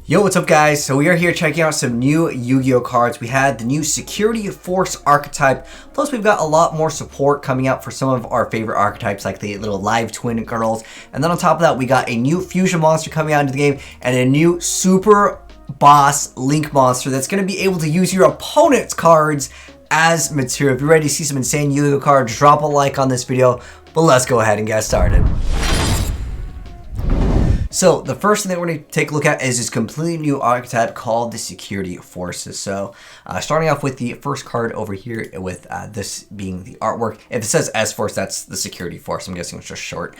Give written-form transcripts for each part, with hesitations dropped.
Yo, what's up guys? So we are here checking out some new Yu-Gi-Oh cards. We had the new Security Force archetype, plus we've got a lot more support coming out for some of our favorite archetypes like the little live twin girls. And then on top of that, we got a new fusion monster coming out into the game and a new super boss link monster that's going to be able to use your opponent's cards as material. If you're ready to see some insane Yu-Gi-Oh cards, drop a like on this video, but let's go ahead and get started. So the first thing that we're going to take a look at is this completely new archetype called the Security Forces. So starting off with the first card over here with this being the artwork. If it says S-Force, that's the Security Force. I'm guessing it's just short.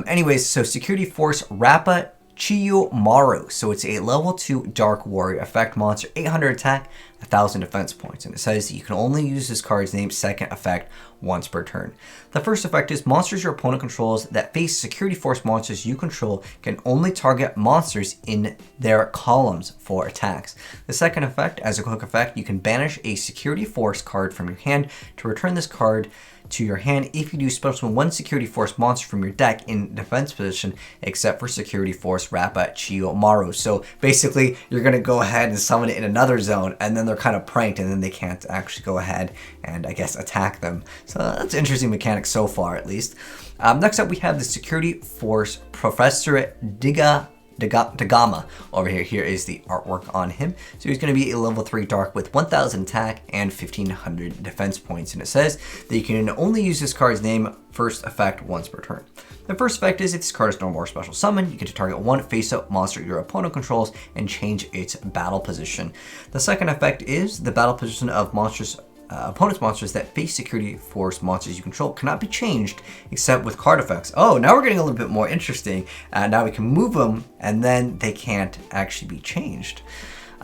Anyways, so Security Force Rappa Chiyomaru. So it's a level 2 Dark Warrior effect monster, 800 attack, 1000 defense points. And it says that you can only use this card's name's second effect once per turn. The first effect is monsters your opponent controls that face Security Force monsters you control can only target monsters in their columns for attacks. The second effect, as a quick effect, you can banish a Security Force card from your hand to return this card to your hand if you do special one Security Force monster from your deck in defense position, except for Security Force Rappa Chiyomaru. So basically, you're going to go ahead and summon it in another zone, and then they're kind of pranked, and then they can't actually go ahead and, I guess, attack them. So that's an interesting mechanic so far, at least. Next up, we have the Security Force Professor Dagama over here. Here is the artwork on him. So he's going to be a level 3 dark with 1000 attack and 1500 defense points. And it says that you can only use this card's name first effect once per turn. The first effect is if this card is normal or special summon, you get to target one face-up monster your opponent controls and change its battle position. The second effect is the battle position of monsters opponent's monsters that face Security Force monsters you control cannot be changed except with card effects. Oh, now we're getting a little bit more interesting. Now we can move them and then they can't actually be changed.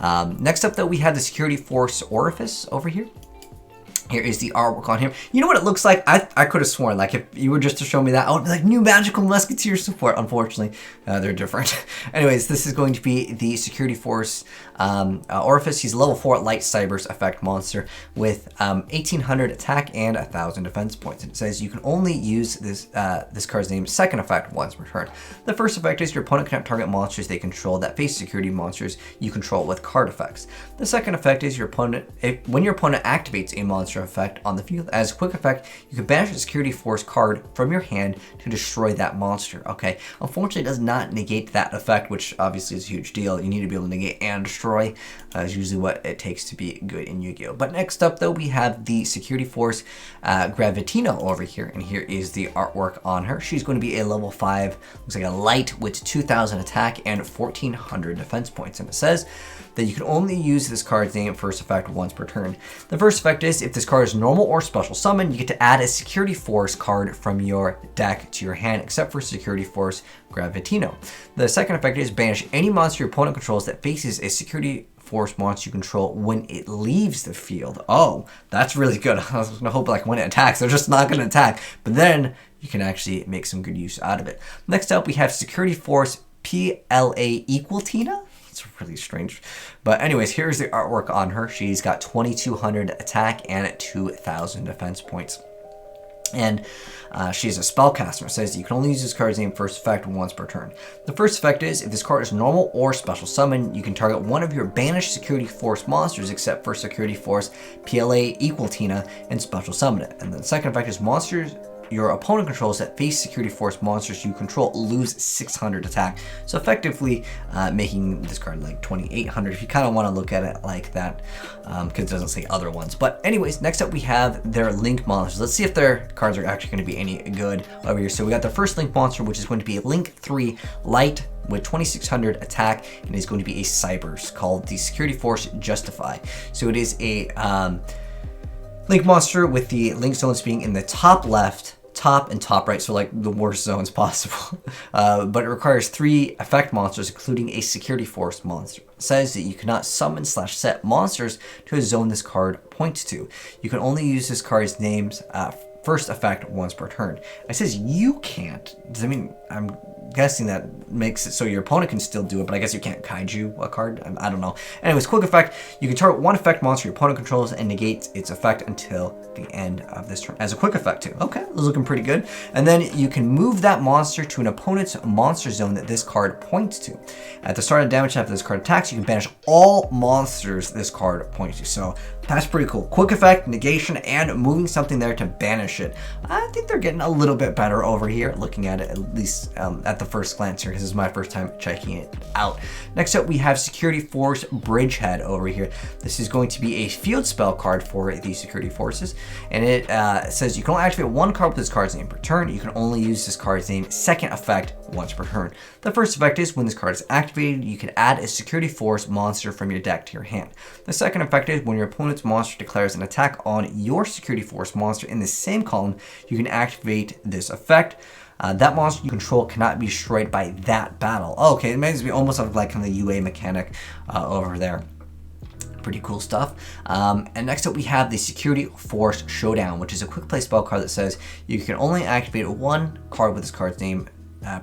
Next up though, we have the Security Force Orifice over here. Here is the artwork on him. You know what it looks like? I could have sworn, like, if you were just to show me that, I would be like, new Magical Musketeer support. Unfortunately, they're different. Anyways, this is going to be the Security Force Orifice. He's level 4 Light Cybers effect monster with 1800 attack and 1000 defense points. And it says you can only use this card's name second effect once per turn. The first effect is your opponent cannot target monsters they control that face security monsters you control with card effects. The second effect is your opponent, when your opponent activates a monster effect on the field, as a quick effect, you can banish a Security Force card from your hand to destroy that monster. Okay, unfortunately it does not negate that effect, which obviously is a huge deal. You need to be able to negate and destroy, is usually what it takes to be good in Yu-Gi-Oh. But next up though, we have the Security Force Gravitino over here, and here is the artwork on her. She's going to be a level 5, looks like a light with 2000 attack and 1400 defense points, and it says that you can only use this card's name first effect once per turn. The first effect is if this card is normal or special summon, you get to add a Security Force card from your deck to your hand, except for Security Force Gravitino. The second effect is banish any monster your opponent controls that faces a Security Force monster you control when it leaves the field. Oh, that's really good. I was gonna hope like when it attacks, they're just not gonna attack, but then you can actually make some good use out of it. Next up, we have Security Force PLA Tina. It's really strange. But anyways, here's the artwork on her. She's got 2200 attack and 2000 defense points. And she's a spellcaster. It says you can only use this card's name first effect once per turn. The first effect is if this card is normal or special summon, you can target one of your banished Security Force monsters except for Security Force PLA Tina and special summon it. And then the second effect is monsters your opponent controls that face Security Force monsters you control lose 600 attack. So effectively making this card like 2800 if you kind of want to look at it like that, because it doesn't say other ones. But anyways, next up we have their Link monsters. Let's see if their cards are actually going to be any good over here. So we got the first Link monster, which is going to be Link 3 Light with 2600 attack, and is going to be a Cybers called the Security Force Justify. So it is a Link monster with the Link zones being in the top left, top, and top right, so like the worst zones possible. But it requires 3 effect monsters, including a Security Force monster. It says that you cannot summon / set monsters to a zone this card points to. You can only use this card's name's first effect once per turn. It says you can't. Does that mean I'm guessing that makes it so your opponent can still do it, but I guess you can't kaiju a card. I don't know. Anyways, quick effect. You can target one effect monster your opponent controls and negate its effect until the end of this turn as a quick effect too. Okay, this is looking pretty good. And then you can move that monster to an opponent's monster zone that this card points to. At the start of damage after this card attacks, you can banish all monsters this card points to. So that's pretty cool. Quick effect, negation, and moving something there to banish it. I think they're getting a little bit better over here, looking at it at least at the first glance here, because this is my first time checking it out. Next up, we have Security Force Bridgehead over here. This is going to be a field spell card for the Security Forces, and it says you can only activate one card with this card's name per turn. You can only use this card's name second effect once per turn. The first effect is when this card is activated, you can add a Security Force monster from your deck to your hand. The second effect is when your opponent's monster declares an attack on your Security Force monster in the same column, you can activate this effect. That monster you control cannot be destroyed by that battle. Oh, okay, it makes me almost like kind of the UA mechanic over there. Pretty cool stuff. And next up we have the Security Force Showdown, which is a quick play spell card that says you can only activate one card with this card's name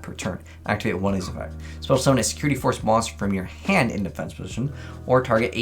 per turn. Activate one of these effects. Special summon a Security Force monster from your hand in defense position, or target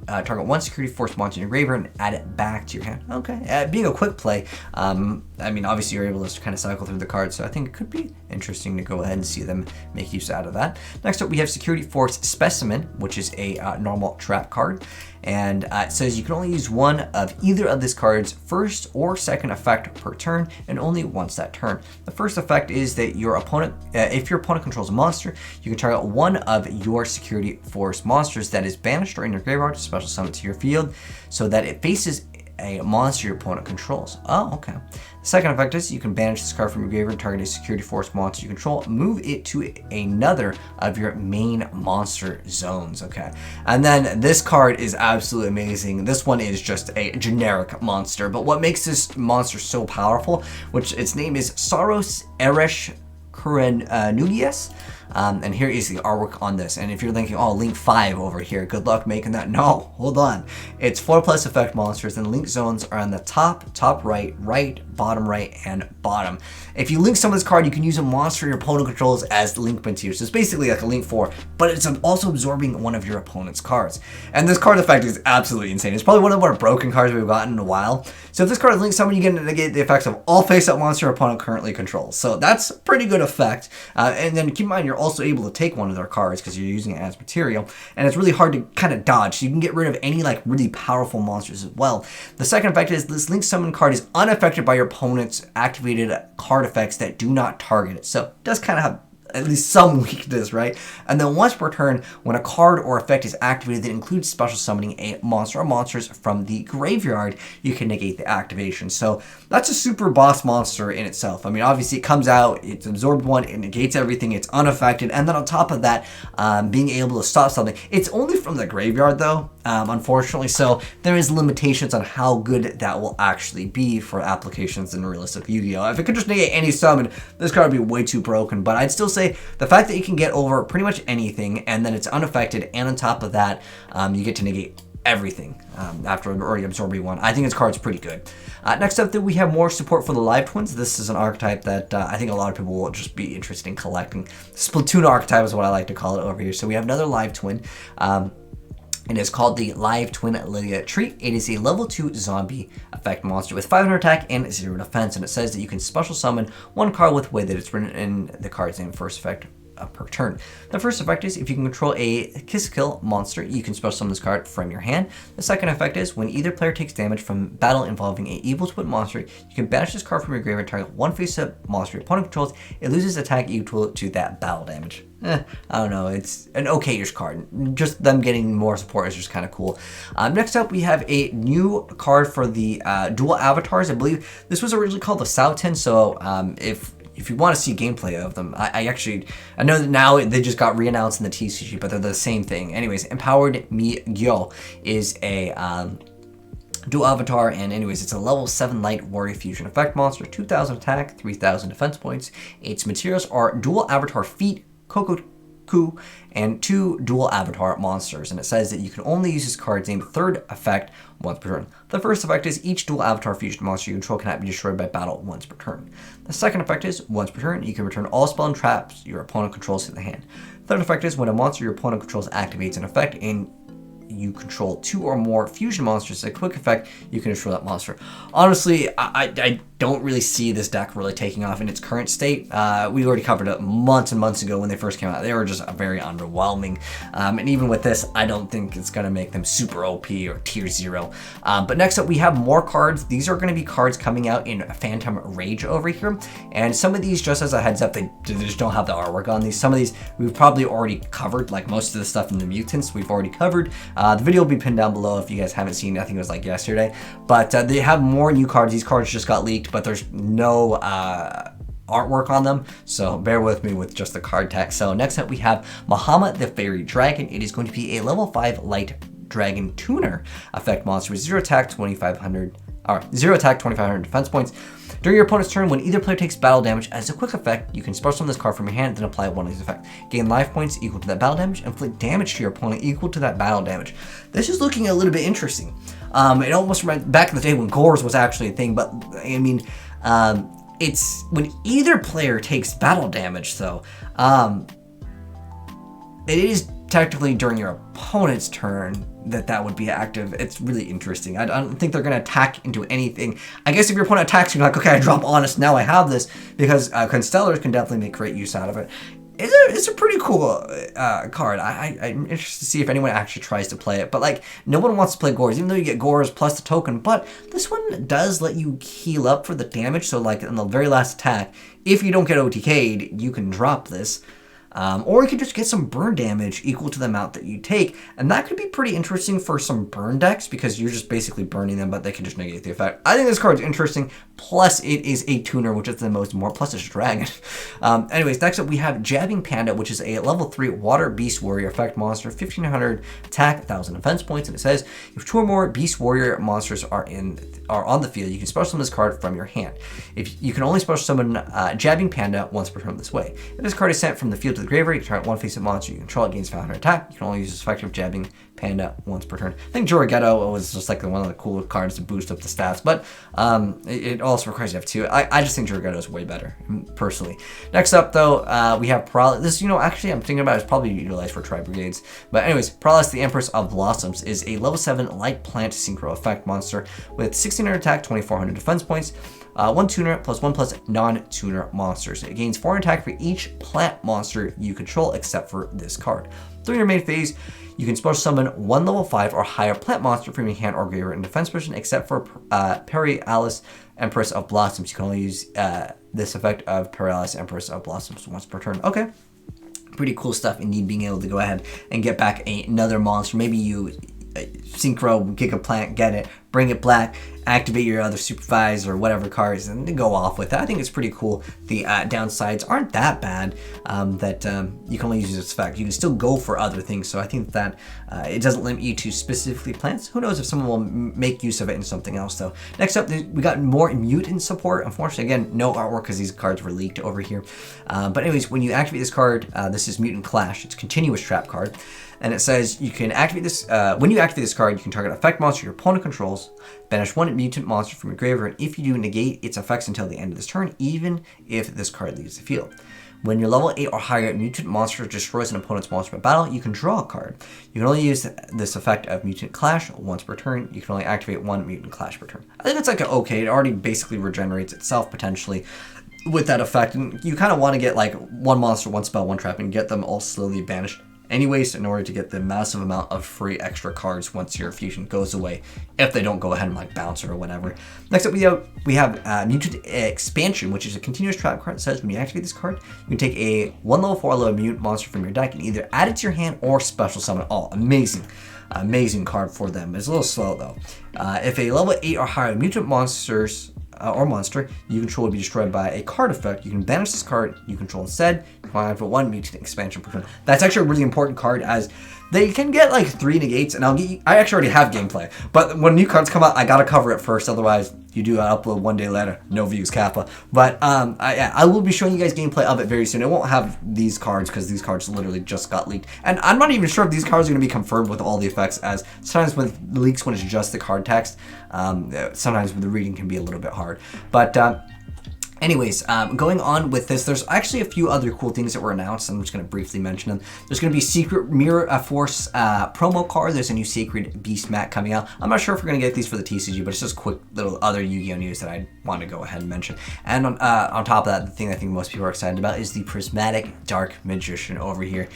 one Security Force monster in your graveyard and add it back to your hand. Okay, being a quick play, I mean, obviously you're able to kind of cycle through the cards, so I think it could be interesting to go ahead and see them make use out of that. Next up, we have Security Force Specimen, which is a normal trap card, and it says you can only use one of either of this card's first or second effect per turn, and only once that turn. The first effect is that your opponent, if your opponent controls a monster, you can target one of your Security Force monsters that is banished or in your graveyard to special summon it to your field, so that it faces a monster your opponent controls. Oh, okay. The second effect is you can banish this card from your graveyard, target a Security Force monster you control, move it to another of your main monster zones. Okay, and then this card is absolutely amazing. This one is just a generic monster, but what makes this monster so powerful, which its name is Saros Eresh Kurenugies. And here is the artwork on this. And if you're thinking, oh, Link 5 over here, good luck making that. No, hold on. It's 4+ effect monsters, and link zones are on the top right, bottom right, and bottom. If you link some of this card, you can use a monster your opponent controls as link material. So it's basically like a Link 4, but it's also absorbing one of your opponent's cards. And this card effect is absolutely insane. It's probably one of the more broken cards we've gotten in a while. So if this card is linked someone, you get to negate the effects of all face-up monster your opponent currently controls. So that's a pretty good effect. And then keep in mind, you're also able to take one of their cards because you're using it as material, and it's really hard to kind of dodge, so you can get rid of any like really powerful monsters as well. The second effect is this link summon card is unaffected by your opponent's activated card effects that do not target it, so it does kind of have at least some weakness, right? And then once per turn, when a card or effect is activated that includes special summoning a monster or monsters from the graveyard, you can negate the activation. So that's a super boss monster in itself. I mean, obviously it comes out, it's absorbed one, it negates everything, it's unaffected, and then on top of that, being able to stop something. It's only from the graveyard though, unfortunately, so there is limitations on how good that will actually be for applications in realistic Yu-Gi-Oh! If it could just negate any summon, this card would be way too broken, but I'd still say the fact that you can get over pretty much anything and then it's unaffected, and on top of that, you get to negate everything after already absorbing one. I think this card's pretty good. Next up, we have more support for the Live Twins. This is an archetype that I think a lot of people will just be interested in collecting. Splatoon archetype is what I like to call it over here. So we have another Live Twin. It is called the Live Twin Lilia Treat. It is a level 2 zombie effect monster with 500 attack and 0 defense, and it says that you can special summon one card with the way that it's written in the card's name first effect per turn. The first effect is if you can control a Kiss Kill monster, you can special summon this card from your hand. The second effect is when either player takes damage from battle involving a Evil Twin monster, you can banish this card from your graveyard, target one face-up monster your opponent controls. It loses attack equal to that battle damage. I don't know, it's an okay-ish card. Just them getting more support is just kind of cool. Next up, we have a new card for the dual avatars. I believe this was originally called the Sautin, so if you want to see gameplay of them, I know that now they just got re-announced in the TCG, but they're the same thing. Anyways, Empowered Yugioh is a dual avatar, and anyways, it's a level 7 light warrior fusion effect monster, 2,000 attack, 3,000 defense points. Its materials are dual avatar feet, Coco Coup, and 2 dual avatar monsters. And it says that you can only use this card's named third effect once per turn. The first effect is each dual avatar fusion monster you control cannot be destroyed by battle once per turn. The second effect is once per turn, you can return all spell and traps your opponent controls to the hand. Third effect is when a monster your opponent controls activates an effect and you control 2 or more fusion monsters, a quick effect, you can destroy that monster. Honestly, I don't really see this deck really taking off in its current state. We already covered it months and months ago when they first came out. They were just very underwhelming. And even with this, I don't think it's going to make them super OP or tier 0. But next up, we have more cards. These are going to be cards coming out in Phantom Rage over here. And some of these, just as a heads up, they just don't have the artwork on these. Some of these we've probably already covered, like most of the stuff in the Mutants we've already covered. The video will be pinned down below if you guys haven't seen it. I think it was like yesterday. But they have more new cards. These cards just got leaked, but there's no artwork on them, so bear with me with just the card text. So next up we have Myutant the Fairy Dragon. It is going to be a level 5 light dragon tuner effect monster with 0 attack, 2500 defense points. During your opponent's turn, when either player takes battle damage as a quick effect, you can spell summon this card from your hand and then apply one of these effects. Gain life points equal to that battle damage, and inflict damage to your opponent equal to that battle damage. This is looking a little bit interesting. It almost reminds back in the day when Gores was actually a thing, but I mean, it's when either player takes battle damage, though. It is technically during your opponent's turn that would be active. It's really interesting. I don't think they're going to attack into anything. I guess if your opponent attacks you, you're like, okay, I drop Honest, now I have this, because Constellars can definitely make great use out of it. It's a pretty cool card. I'm interested to see if anyone actually tries to play it. But like, no one wants to play Gores, even though you get Gores plus the token. But this one does let you heal up for the damage. So like in the very last attack, if you don't get OTK'd, you can drop this. Or you could just get some burn damage equal to the amount that you take. And that could be pretty interesting for some burn decks because you're just basically burning them, but they can just negate the effect. I think this card's interesting. Plus, it is a tuner, which is the most more. Plus, it's a dragon. Anyways, next up, we have Jabbing Panda, which is a level 3 Water Beast Warrior effect monster, 1500 attack, 1000 defense points. And it says, if 2 or more Beast Warrior monsters are on the field, you can special summon this card from your hand. If you can only special summon Jabbing Panda once per turn this way. If this card is sent from the field to the graveyard, you can target one face-up monster you control, it gains 500 attack. You can only use this effective Jabbing Panda once per turn. I think Yugioh was just like one of the cool cards to boost up the stats, but it also requires you to have 2. I just think Yugioh is way better, personally. Next up, though, we have Paralysis. This, actually, I'm thinking about it's probably utilized for Tri-Brigades. But anyways, Paralysis, the Empress of Blossoms, is a level 7 light plant synchro effect monster with 1600 attack, 2400 defense points. 1 tuner plus 1 plus non-tuner monsters. It gains 4 attack for each plant monster you control except for this card. During your main phase, you can special summon 1 level 5 or higher plant monster from your hand or graveyard in defense position except for Paralysis Empress of Blossoms. You can only use this effect of Paralysis Empress of Blossoms once per turn. Okay. Pretty cool stuff, indeed, being able to go ahead and get back another monster. Maybe you synchro, Gigaplant, get it, bring it back, activate your other supervise or whatever cards, and then go off with it. I think it's pretty cool. The downsides aren't that bad, that you can only use this effect. You can still go for other things, so I think that it doesn't limit you to specifically plants. Who knows if someone will make use of it in something else, though. Next up, we got more Mutant support. Unfortunately, again, no artwork because these cards were leaked over here. But anyways, when you activate this card, this is Mutant Clash. It's a continuous trap card. And it says you can activate this, when you activate this card, you can target an effect monster your opponent controls, banish 1 mutant monster from your graveyard, and if you do, negate its effects until the end of this turn, even if this card leaves the field. When your level 8 or higher mutant monster destroys an opponent's monster in battle, you can draw a card. You can only use this effect of Mutant Clash once per turn. You can only activate 1 Mutant Clash per turn. I think it's like an okay, it already basically regenerates itself potentially with that effect, and you kind of want to get like 1 monster, 1 spell, 1 trap, and get them all slowly banished anyways in order to get the massive amount of free extra cards once your fusion goes away, if they don't go ahead and like bounce or whatever. Next up we have Mutant Expansion, which is a continuous trap card. It says when you activate this card, you can take a 1 level 4 level mutant monster from your deck and either add it to your hand or special summon. Oh, amazing card for them. It's a little slow though. If a level 8 or higher mutant monster you control would be destroyed by a card effect, you can banish this card you control instead. You can for 1 Mutant Expansion per turn. That's actually a really important card as they can get like 3 negates, and I actually already have gameplay, but when new cards come out, I gotta cover it first, otherwise you do upload 1 day later, no views, Kappa. But I will be showing you guys gameplay of it very soon. It won't have these cards because these cards literally just got leaked. And I'm not even sure if these cards are going to be confirmed with all the effects, as sometimes with leaks, when it's just the card text, sometimes the reading can be a little bit hard. But anyways, going on with this, there's actually a few other cool things that were announced. I'm just going to briefly mention them. There's going to be Secret Mirror Force promo card. There's a new Sacred Beast mat coming out. I'm not sure if we're going to get these for the TCG, but it's just quick little other Yu-Gi-Oh news that I want to go ahead and mention. And on top of that, the thing I think most people are excited about is the Prismatic Dark Magician over here.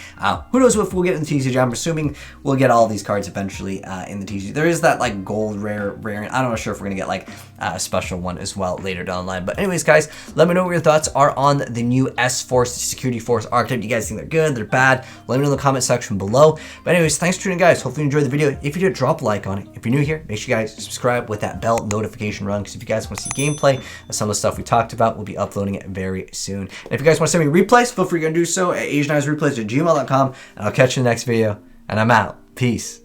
Who knows if we'll get in the TCG? I'm assuming we'll get all these cards eventually in the TCG. There is that like gold rare, and I'm not sure if we're going to get like a special one as well later down the line. But anyways, guys, let me know what your thoughts are on the new S-Force Security Force archetype. You guys think they're good, they're bad? Let me know in the comment section below. But anyways, thanks for tuning in, guys. Hopefully you enjoyed the video. If you did, drop a like on it. If you're new here, make sure you guys subscribe with that bell notification run, because if you guys want to see gameplay of some of the stuff we talked about, we'll be uploading it very soon. And if you guys want to send me replays, feel free to do so at azneyesreplays@gmail.com. And I'll catch you in the next video. And I'm out. Peace.